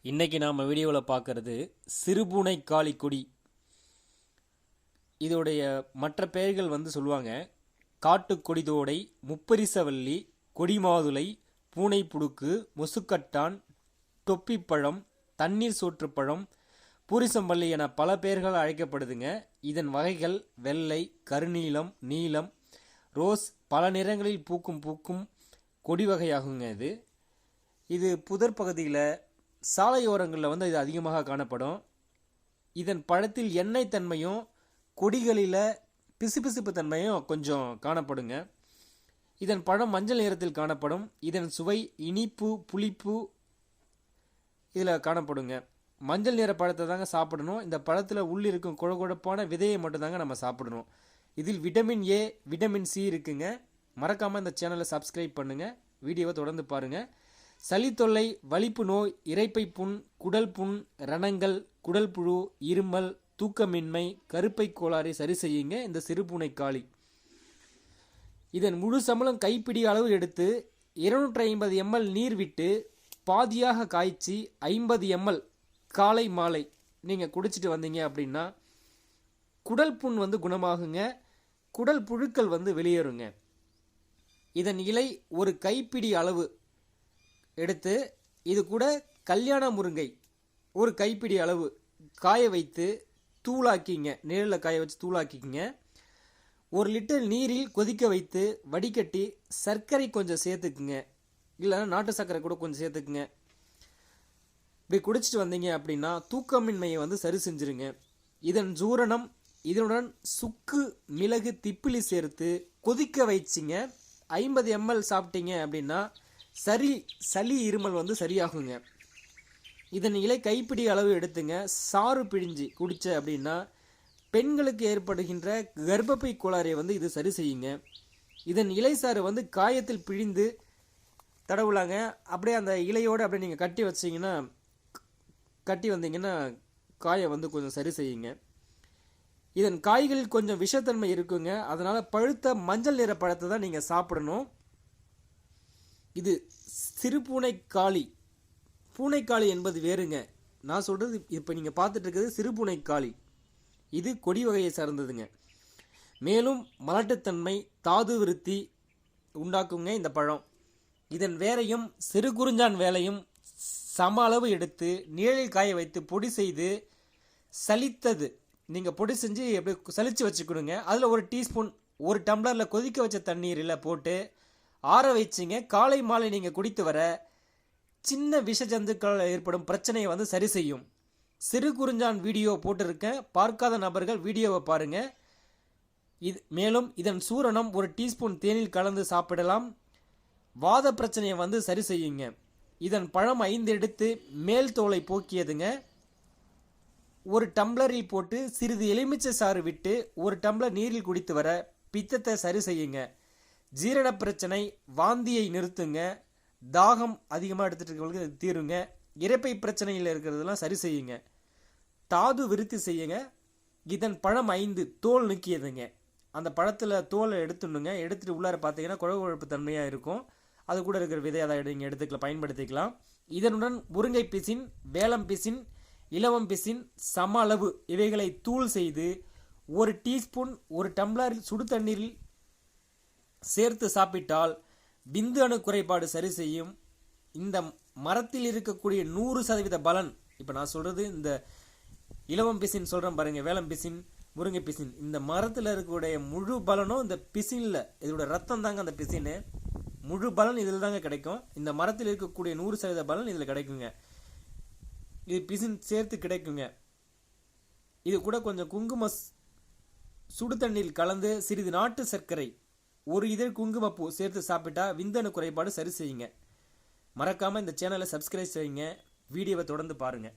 இன்றைக்கி நாம் வீடியோவில் பார்க்குறது சிறுபூனை காளி கொடி. இதோடைய மற்ற பெயர்கள் சொல்லுவாங்க காட்டுக்கொடிதோடை, முப்பரிசவல்லி, கொடிமாதுளை, பூனை புடுக்கு, முசுக்கட்டான், தொப்பிப்பழம், தண்ணீர் சோற்றுப்பழம், பூரிசம்பள்ளி என பல பெயர்கள் அழைக்கப்படுதுங்க. இதன் வகைகள் வெள்ளை, கருநீலம், நீலம், ரோஸ் பல நிறங்களில் பூக்கும் கொடி வகையாகுங்க. இது புதர் பகுதியில் சாலையோரங்களில் இது அதிகமாக காணப்படும். இதன் பழத்தில் எண்ணெய் தன்மையும் கொடிகளில் பிசுபிசுப்பு தன்மையும் கொஞ்சம் காணப்படுங்க. இதன் பழம் மஞ்சள் நிறத்தில் காணப்படும். இதன் சுவை இனிப்பு, புளிப்பு இதில் காணப்படுங்க. மஞ்சள் நிற பழத்தை தாங்க சாப்பிடணும். இந்த பழத்தில் உள்ள இருக்கும் குழகுழப்பான விதையை மட்டும்தாங்க நம்ம சாப்பிடணும். இதில் விட்டமின் ஏ, விட்டமின் சி இருக்குங்க. மறக்காமல் இந்த சேனலை சப்ஸ்கிரைப் பண்ணுங்கள். வீடியோவை தொடர்ந்து பாருங்கள். சளி தொல்லை, வலிப்பு நோய், இரைப்பை புண், குடல் புண், ரணங்கள், குடல் புழு, இருமல், தூக்கமின்மை, கருப்பை கோளாறை சரி செய்யுங்க இந்த சிறுபூனை காளி. இதன் முழு சம்பளம் கைப்பிடி அளவு எடுத்து 250 ml நீர் விட்டு பாதியாக காய்ச்சி 50 ml காலை மாலை நீங்கள் குடிச்சிட்டு வந்தீங்க அப்படின்னா குடல் புண் குணமாகுங்க. குடல் புழுக்கள் வெளியேறுங்க. இதன் இலை ஒரு கைப்பிடி அளவு எடுத்து இது கூட கல்யாண முருங்கை ஒரு கைப்பிடி அளவு காய வைத்து தூளாக்கிங்க. நிழலில் காய வச்சு தூளாக்கிங்க. 1 லிட்டர் நீரில் கொதிக்க வைத்து வடிகட்டி சர்க்கரை கொஞ்சம் சேர்த்துக்குங்க. இல்லைன்னா நாட்டு சர்க்கரை கூட கொஞ்சம் சேர்த்துக்குங்க. இப்படி குடிச்சிட்டு வந்தீங்க அப்படின்னா தூக்கமின்மையை சரி செஞ்சுருங்க. இதன் சூரணம் இதனுடன் சுக்கு, மிளகு, திப்பிலி சேர்த்து கொதிக்க வச்சிங்க. 50 ml சாப்பிட்டீங்க அப்படின்னா சளி இருமல் சரியாகுங்க. இதன் இலை கைப்பிடி அளவு எடுத்துங்க. சாறு பிழிஞ்சு குடிச்ச அப்படின்னா பெண்களுக்கு ஏற்படுகின்ற கர்ப்பப்பை கோளாறை இது சரி செய்யுங்க. இதன் இலை சாறு காயத்தில் பிழிந்து தடவுலாங்க. அப்படியே அந்த இலையோடு அப்படியே நீங்கள் கட்டி வந்தீங்கன்னா காயை கொஞ்சம் சரி செய்யுங்க. இதன் காய்களில் கொஞ்சம் விஷத்தன்மை இருக்குங்க. அதனால் பழுத்த மஞ்சள் நிற பழத்தை தான் நீங்கள் சாப்பிடணும். இது சிறுபூனைக்காளி. பூனைக்காளி என்பது வேறுங்க. நான் சொல்கிறது இப்போ நீங்கள் பார்த்துட்டு இருக்கிறது சிறுபூனைக்காளி. இது கொடி வகையை சார்ந்ததுங்க. மேலும் மலட்டுத்தன்மை, தாது விருத்தி உண்டாக்குங்க இந்த பழம். இதன் வேரையும் சிறு குறிஞ்சான் வேலையும் சம அளவு எடுத்து நிழலில் காய வைத்து பொடி செய்து சலித்தது நீங்கள் பொடி செஞ்சு எப்படி சலித்து வச்சுக்கணுங்க. அதில் 1 டீஸ்பூன் 1 டம்ளரில் கொதிக்க வச்ச தண்ணீரில் போட்டு ஆற வச்சிங்க. காலை மாலை நீங்கள் குடித்து வர சின்ன விஷ ஜந்துக்கள் ஏற்படும் பிரச்சனையை சரி செய்யும். சிறு குறிஞ்சான் வீடியோ போட்டிருக்கேன். பார்க்காத நபர்கள் வீடியோவை பாருங்கள். மேலும் இதன் சூரணம் 1 டீஸ்பூன் தேனில் கலந்து சாப்பிடலாம். வாத பிரச்சனையை சரி செய்யுங்க. இதன் பழம் 5 எடுத்து மேல் தோலை போக்கியதுங்க. 1 டம்ளரில் போட்டு சிறிது எலுமிச்சை சாறு விட்டு 1 டம்ளர் நீரில் குடித்து வர பித்தத்தை சரி செய்யுங்க. ஜீரண பிரச்சனை, வாந்தியை நிறுத்துங்க. தாகம் அதிகமாக எடுத்துகிட்டு இருக்கிறவங்களுக்கு தீருங்க. இரைப்பை பிரச்சனையில் இருக்கிறதெல்லாம் சரி செய்யுங்க. தாது விருத்தி செய்யுங்க. இதன் பழம் 5 தோல் நீக்கியதுங்க. அந்த பழத்தில் தோலை எடுத்துணுங்க. எடுத்துகிட்டு உள்ளார பார்த்தீங்கன்னா குழகுழப்பு தன்மையாக இருக்கும். அது கூட இருக்கிற விதை அதை நீங்கள் பயன்படுத்திக்கலாம். இதனுடன் முருங்கை பிசின், வேலம் பிசின், இலவம் பிசின் சம அளவு இவைகளை தூள் செய்து 1 டீஸ்பூன் 1 டம்ளர் சுடு தண்ணீரில் சேர்த்து சாப்பிட்டால் விந்து அணு குறைபாடு சரி செய்யும். இந்த மரத்தில் இருக்கக்கூடிய 100% பலன், இப்போ நான் சொல்கிறது இந்த இலவம் பிசின் சொல்கிறேன் பாருங்கள், வேலம் பிசின், முருங்கை பிசின், இந்த மரத்தில் இருக்கக்கூடிய முழு பலனும் இந்த பிசினில், இதோட ரத்தம் தாங்க அந்த பிசின். முழு பலன் இதில் தாங்க கிடைக்கும். இந்த மரத்தில் இருக்கக்கூடிய 100% பலன் இதில் கிடைக்குங்க. இது பிசின் சேர்த்து கிடைக்குங்க. இது கூட கொஞ்சம் குங்கும சுடு தண்ணீர் கலந்து சிறிது நாட்டு சர்க்கரை 1 இதழ் குங்குமப்பூ சேர்த்து சாப்பிட்டா விந்தணு குறைபாடு சரி செய்யுங்க. மறக்காமல் இந்த சேனலை சப்ஸ்கிரைப் செய்யுங்க. வீடியோவை தொடர்ந்து பாருங்கள்.